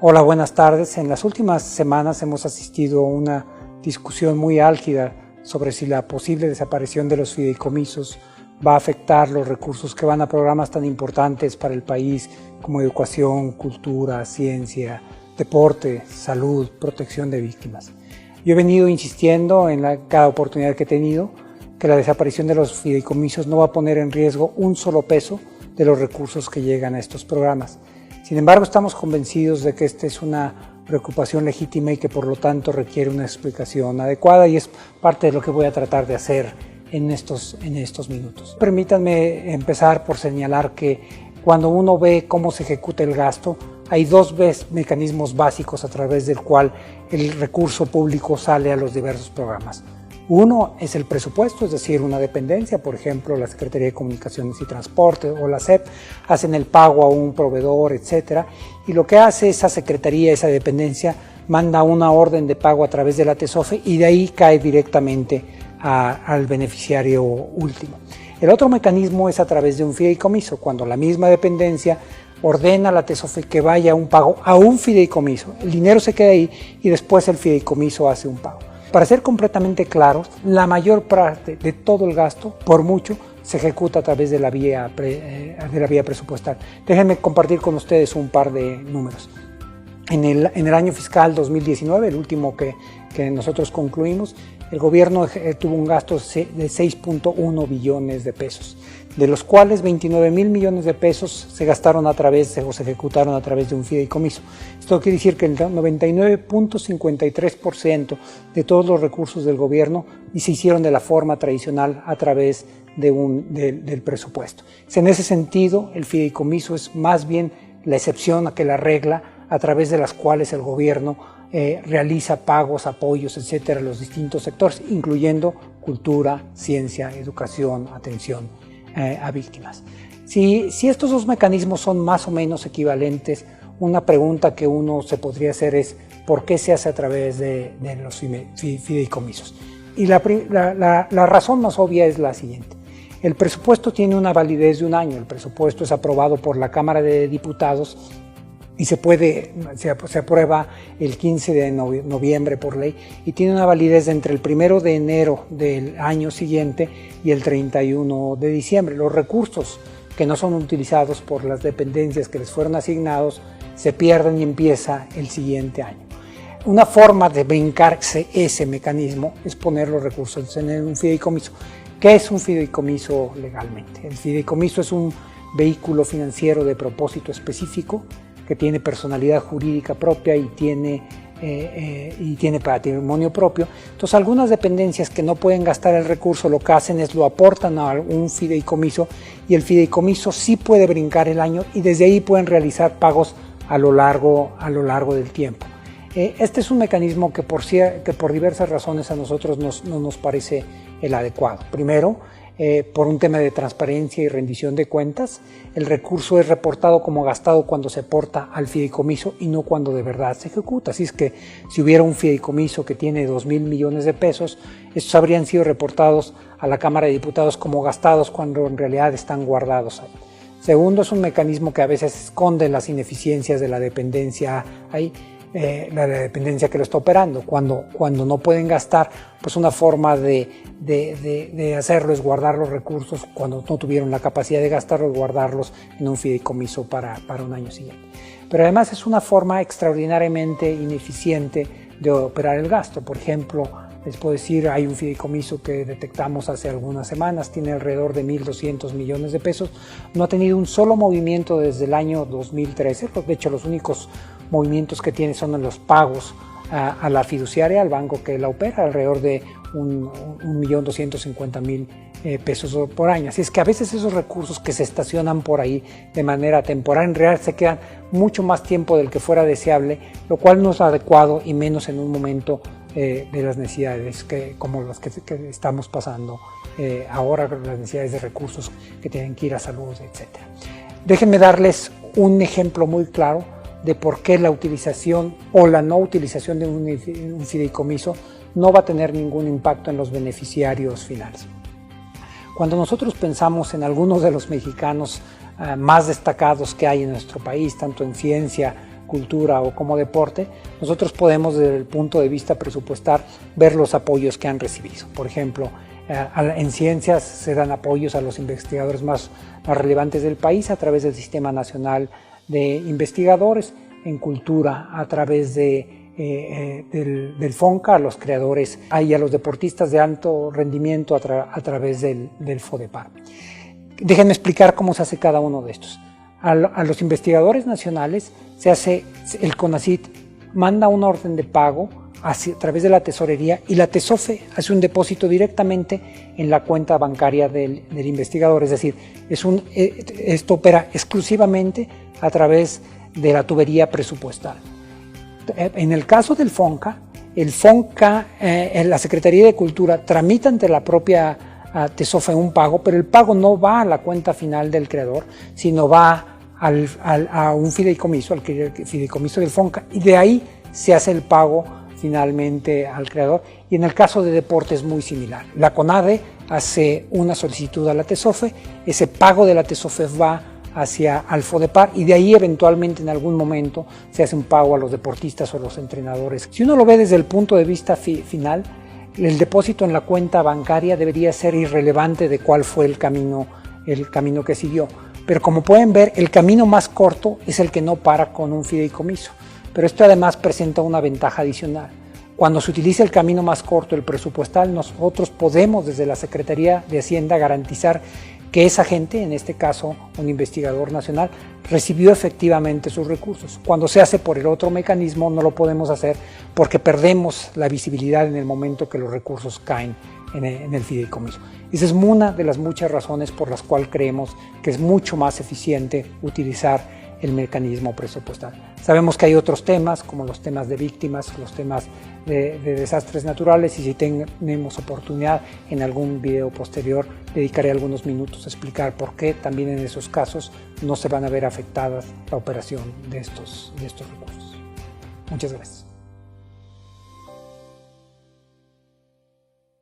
Hola, buenas tardes. En las últimas semanas hemos asistido a una discusión muy álgida sobre si la posible desaparición de los fideicomisos va a afectar los recursos que van a programas tan importantes para el país como educación, cultura, ciencia, deporte, salud, protección de víctimas. Yo he venido insistiendo en cada oportunidad que he tenido que la desaparición de los fideicomisos no va a poner en riesgo un solo peso de los recursos que llegan a estos programas. Sin embargo, estamos convencidos de que esta es una preocupación legítima y que por lo tanto requiere una explicación adecuada, y es parte de lo que voy a tratar de hacer en estos minutos. Permítanme empezar por señalar que cuando uno ve cómo se ejecuta el gasto, hay dos mecanismos básicos a través del cual el recurso público sale a los diversos programas. Uno es el presupuesto, es decir, una dependencia, por ejemplo, la Secretaría de Comunicaciones y Transporte o la SEP, hacen el pago a un proveedor, etcétera, y lo que hace esa secretaría, esa dependencia, manda una orden de pago a través de la TESOFE y de ahí cae directamente al beneficiario último. El otro mecanismo es a través de un fideicomiso, cuando la misma dependencia ordena a la TESOFE que vaya a un pago a un fideicomiso. El dinero se queda ahí y después el fideicomiso hace un pago. Para ser completamente claros, la mayor parte de todo el gasto, por mucho, se ejecuta a través de la vía presupuestal. Déjenme compartir con ustedes un par de números. En el año fiscal 2019, el último que nosotros concluimos, el gobierno tuvo un gasto de 6.1 billones de pesos, de los cuales 29,000 millones de pesos se gastaron o se ejecutaron a través de un fideicomiso. Esto quiere decir que el 99.53% de todos los recursos del gobierno se hicieron de la forma tradicional a través del presupuesto. En ese sentido, el fideicomiso es más bien la excepción que la regla, a través de las cuales el gobierno realiza pagos, apoyos, etcétera, a los distintos sectores, incluyendo cultura, ciencia, educación, atención a víctimas. Si estos dos mecanismos son más o menos equivalentes, una pregunta que uno se podría hacer es ¿por qué se hace a través de los fideicomisos? Y la razón más obvia es la siguiente. El presupuesto tiene una validez de un año. El presupuesto es aprobado por la Cámara de Diputados y se aprueba el 15 de noviembre por ley y tiene una validez entre el 1 de enero del año siguiente y el 31 de diciembre. Los recursos que no son utilizados por las dependencias que les fueron asignados se pierden y empieza el siguiente año. Una forma de brincarse ese mecanismo es poner los recursos en un fideicomiso. ¿Qué es un fideicomiso legalmente? El fideicomiso es un vehículo financiero de propósito específico que tiene personalidad jurídica propia y tiene patrimonio propio. Entonces, algunas dependencias que no pueden gastar el recurso, lo que hacen es lo aportan a un fideicomiso, y el fideicomiso sí puede brincar el año y desde ahí pueden realizar pagos a lo largo del tiempo. Este es un mecanismo que por diversas razones a nosotros no nos parece el adecuado. Primero, por un tema de transparencia y rendición de cuentas, el recurso es reportado como gastado cuando se aporta al fideicomiso y no cuando de verdad se ejecuta. Así es que si hubiera un fideicomiso que tiene 2,000 millones de pesos, estos habrían sido reportados a la Cámara de Diputados como gastados cuando en realidad están guardados ahí. Segundo, es un mecanismo que a veces esconde las ineficiencias de la dependencia ahí. La dependencia que lo está operando. Cuando no pueden gastar, pues una forma de hacerlo es guardar los recursos cuando no tuvieron la capacidad de gastarlos, guardarlos en un fideicomiso para un año siguiente. Pero además es una forma extraordinariamente ineficiente de operar el gasto. Por ejemplo, les puedo decir, hay un fideicomiso que detectamos hace algunas semanas, tiene alrededor de 1.200 millones de pesos, no ha tenido un solo movimiento desde el año 2013, de hecho los únicos movimientos que tiene son en los pagos a la fiduciaria, al banco que la opera, alrededor de 1.250.000 pesos por año. Así es que a veces esos recursos que se estacionan por ahí de manera temporal, en realidad se quedan mucho más tiempo del que fuera deseable, lo cual no es adecuado y menos en un momento de las necesidades como las que estamos pasando ahora, las necesidades de recursos que tienen que ir a salud, etc. Déjenme darles un ejemplo muy claro de por qué la utilización o la no utilización de un fideicomiso no va a tener ningún impacto en los beneficiarios finales. Cuando nosotros pensamos en algunos de los mexicanos más destacados que hay en nuestro país, tanto en ciencia cultura o como deporte, nosotros podemos desde el punto de vista presupuestal ver los apoyos que han recibido. Por ejemplo, en ciencias se dan apoyos a los investigadores más relevantes del país a través del Sistema Nacional de Investigadores, en cultura a través del FONCA, a los creadores y a los deportistas de alto rendimiento a través del FODEPAR. Déjenme explicar cómo se hace cada uno de estos. A los investigadores nacionales el CONACYT manda una orden de pago a través de la tesorería y la TESOFE hace un depósito directamente en la cuenta bancaria del investigador, es decir, esto opera exclusivamente a través de la tubería presupuestal. En el caso del FONCA, la Secretaría de Cultura tramita ante la propia TESOFE un pago, pero el pago no va a la cuenta final del creador, sino va a un fideicomiso, al fideicomiso del FONCA, y de ahí se hace el pago finalmente al creador. Y en el caso de deporte es muy similar. La CONADE hace una solicitud a la TESOFE, ese pago de la TESOFE va al FODEPAR y de ahí eventualmente en algún momento se hace un pago a los deportistas o los entrenadores. Si uno lo ve desde el punto de vista final, el depósito en la cuenta bancaria debería ser irrelevante de cuál fue el camino que siguió. Pero como pueden ver, el camino más corto es el que no para con un fideicomiso. Pero esto además presenta una ventaja adicional. Cuando se utiliza el camino más corto, el presupuestal, nosotros podemos desde la Secretaría de Hacienda garantizar que esa gente, en este caso un investigador nacional, recibió efectivamente sus recursos. Cuando se hace por el otro mecanismo no lo podemos hacer porque perdemos la visibilidad en el momento que los recursos caen en el fideicomiso. Esa es una de las muchas razones por las cuales creemos que es mucho más eficiente utilizar el mecanismo presupuestal. Sabemos que hay otros temas, como los temas de víctimas, los temas de desastres naturales, y si tenemos oportunidad en algún video posterior, dedicaré algunos minutos a explicar por qué también en esos casos no se van a ver afectadas la operación de estos recursos. Muchas gracias.